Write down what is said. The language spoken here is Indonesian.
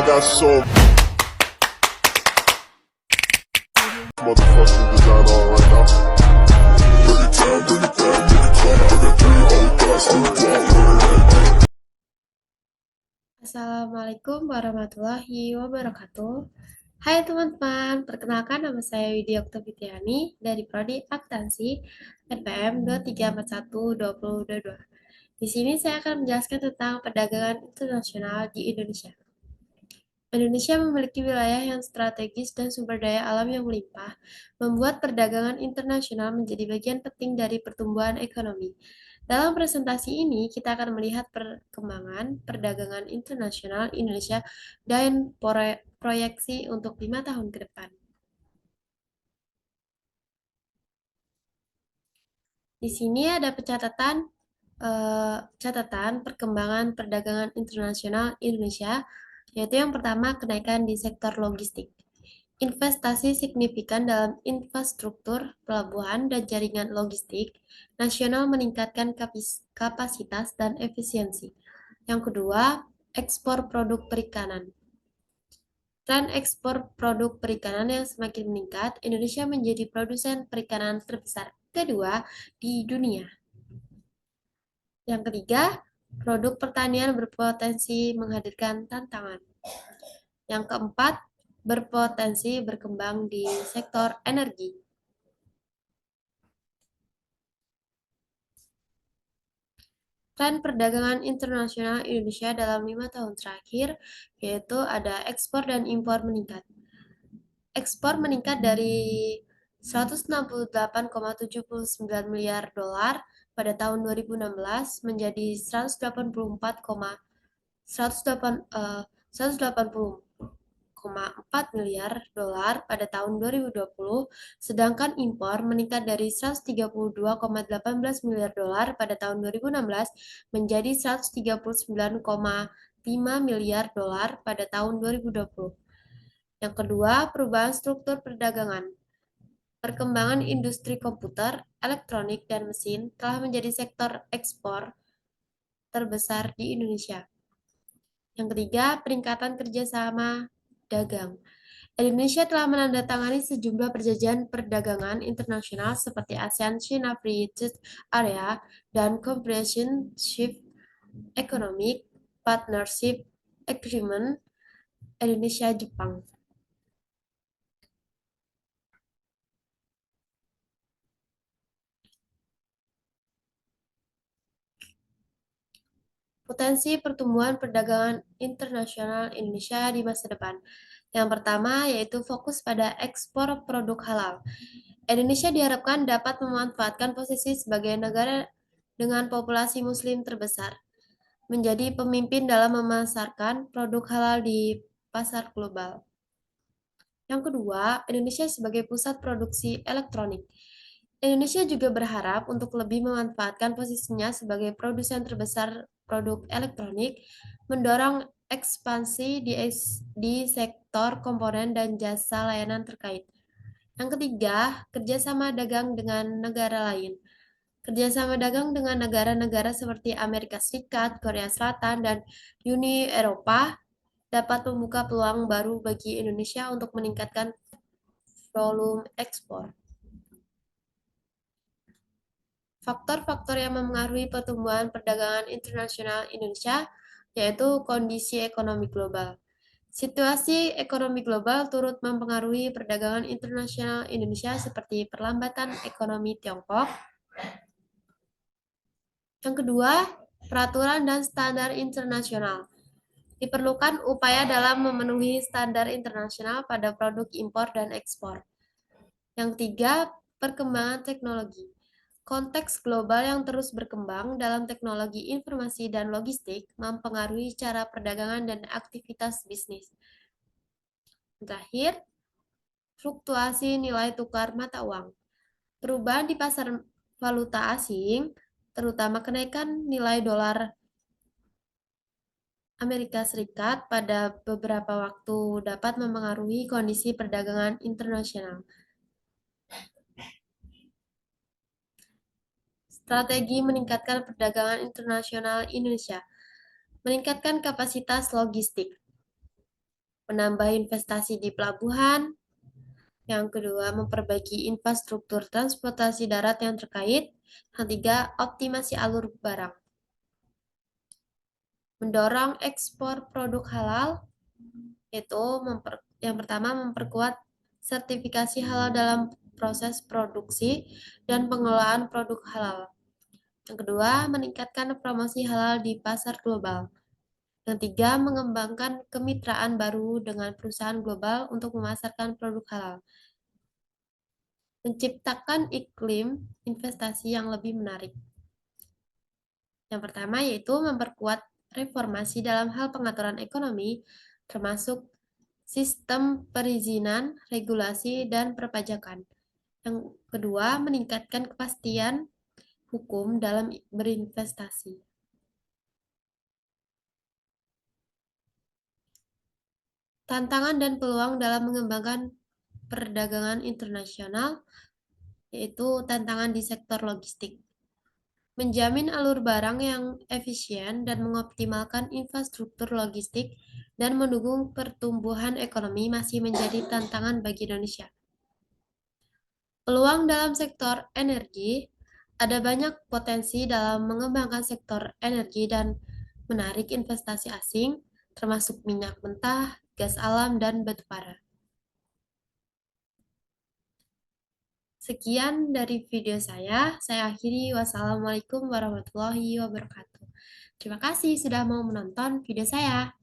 got so motherfucking design on right now. Bring it down, bring it down, bring it down. I got three old guys to walk. Assalamualaikum warahmatullahi wabarakatuh. Hai teman-teman, perkenalkan nama saya Widya Oktaviani dari Prodi Akuntansi NPM 23412022. Di sini saya akan menjelaskan tentang perdagangan internasional di Indonesia. Indonesia memiliki wilayah yang strategis dan sumber daya alam yang melimpah, membuat perdagangan internasional menjadi bagian penting dari pertumbuhan ekonomi. Dalam presentasi ini, kita akan melihat perkembangan perdagangan internasional Indonesia dan proyeksi untuk 5 tahun ke depan. Di sini ada catatan perkembangan perdagangan internasional Indonesia, yaitu yang pertama kenaikan di sektor logistik. Investasi signifikan dalam infrastruktur, pelabuhan, dan jaringan logistik nasional meningkatkan kapasitas dan efisiensi. Yang kedua, ekspor produk perikanan. Tren ekspor produk perikanan yang semakin meningkat, Indonesia menjadi produsen perikanan terbesar kedua di dunia. Yang ketiga, produk pertanian berpotensi menghadirkan tantangan. Yang keempat, berpotensi berkembang di sektor energi. Tren perdagangan internasional Indonesia dalam 5 tahun terakhir, yaitu ada ekspor dan impor meningkat. Ekspor meningkat dari 168,79 miliar dolar pada tahun 2016 menjadi 180,4 miliar dolar pada tahun 2020, sedangkan impor meningkat dari 132,18 miliar dolar pada tahun 2016 menjadi 139,5 miliar dolar pada tahun 2020. Yang kedua, perubahan struktur perdagangan. Perkembangan industri komputer, elektronik, dan mesin telah menjadi sektor ekspor terbesar di Indonesia. Yang ketiga, peningkatan kerjasama dagang. Indonesia telah menandatangani sejumlah perjanjian perdagangan internasional seperti ASEAN-China Free Trade Area dan Comprehensive Economic Partnership Agreement Indonesia-Jepang. Potensi pertumbuhan perdagangan internasional Indonesia di masa depan. Yang pertama yaitu fokus pada ekspor produk halal. Indonesia diharapkan dapat memanfaatkan posisi sebagai negara dengan populasi muslim terbesar, menjadi pemimpin dalam memasarkan produk halal di pasar global. Yang kedua, Indonesia sebagai pusat produksi elektronik. Indonesia juga berharap untuk lebih memanfaatkan posisinya sebagai produsen terbesar produk elektronik, mendorong ekspansi di sektor komponen dan jasa layanan terkait. Yang ketiga, kerjasama dagang dengan negara lain. Kerjasama dagang dengan negara-negara seperti Amerika Serikat, Korea Selatan, dan Uni Eropa dapat membuka peluang baru bagi Indonesia untuk meningkatkan volume ekspor. Faktor-faktor yang memengaruhi pertumbuhan perdagangan internasional Indonesia yaitu kondisi ekonomi global. Situasi ekonomi global turut mempengaruhi perdagangan internasional Indonesia seperti perlambatan ekonomi Tiongkok. Yang kedua, peraturan dan standar internasional. Diperlukan upaya dalam memenuhi standar internasional pada produk impor dan ekspor. Yang ketiga, perkembangan teknologi. Konteks global yang terus berkembang dalam teknologi informasi dan logistik mempengaruhi cara perdagangan dan aktivitas bisnis. Terakhir, fluktuasi nilai tukar mata uang. Perubahan di pasar valuta asing, terutama kenaikan nilai dolar Amerika Serikat pada beberapa waktu dapat mempengaruhi kondisi perdagangan internasional. Strategi meningkatkan perdagangan internasional Indonesia. Meningkatkan kapasitas logistik. menambah investasi di pelabuhan. Yang kedua, memperbaiki infrastruktur transportasi darat yang terkait. Yang ketiga, optimasi alur barang. Mendorong ekspor produk halal, yaitu yang pertama memperkuat sertifikasi halal dalam proses produksi dan pengelolaan produk halal. Yang kedua, meningkatkan promosi halal di pasar global. Yang ketiga, mengembangkan kemitraan baru dengan perusahaan global untuk memasarkan produk halal. Menciptakan iklim investasi yang lebih menarik. Yang pertama yaitu memperkuat reformasi dalam hal pengaturan ekonomi, termasuk sistem perizinan, regulasi, dan perpajakan. Yang kedua, meningkatkan kepastian hukum dalam berinvestasi. Tantangan dan peluang dalam mengembangkan perdagangan internasional, yaitu tantangan di sektor logistik. Menjamin alur barang yang efisien dan mengoptimalkan infrastruktur logistik dan mendukung pertumbuhan ekonomi masih menjadi tantangan bagi Indonesia. Peluang dalam sektor energi, ada banyak potensi dalam mengembangkan sektor energi dan menarik investasi asing, termasuk minyak mentah, gas alam, dan batu bara. Sekian dari video saya akhiri. Wassalamualaikum warahmatullahi wabarakatuh. Terima kasih sudah mau menonton video saya.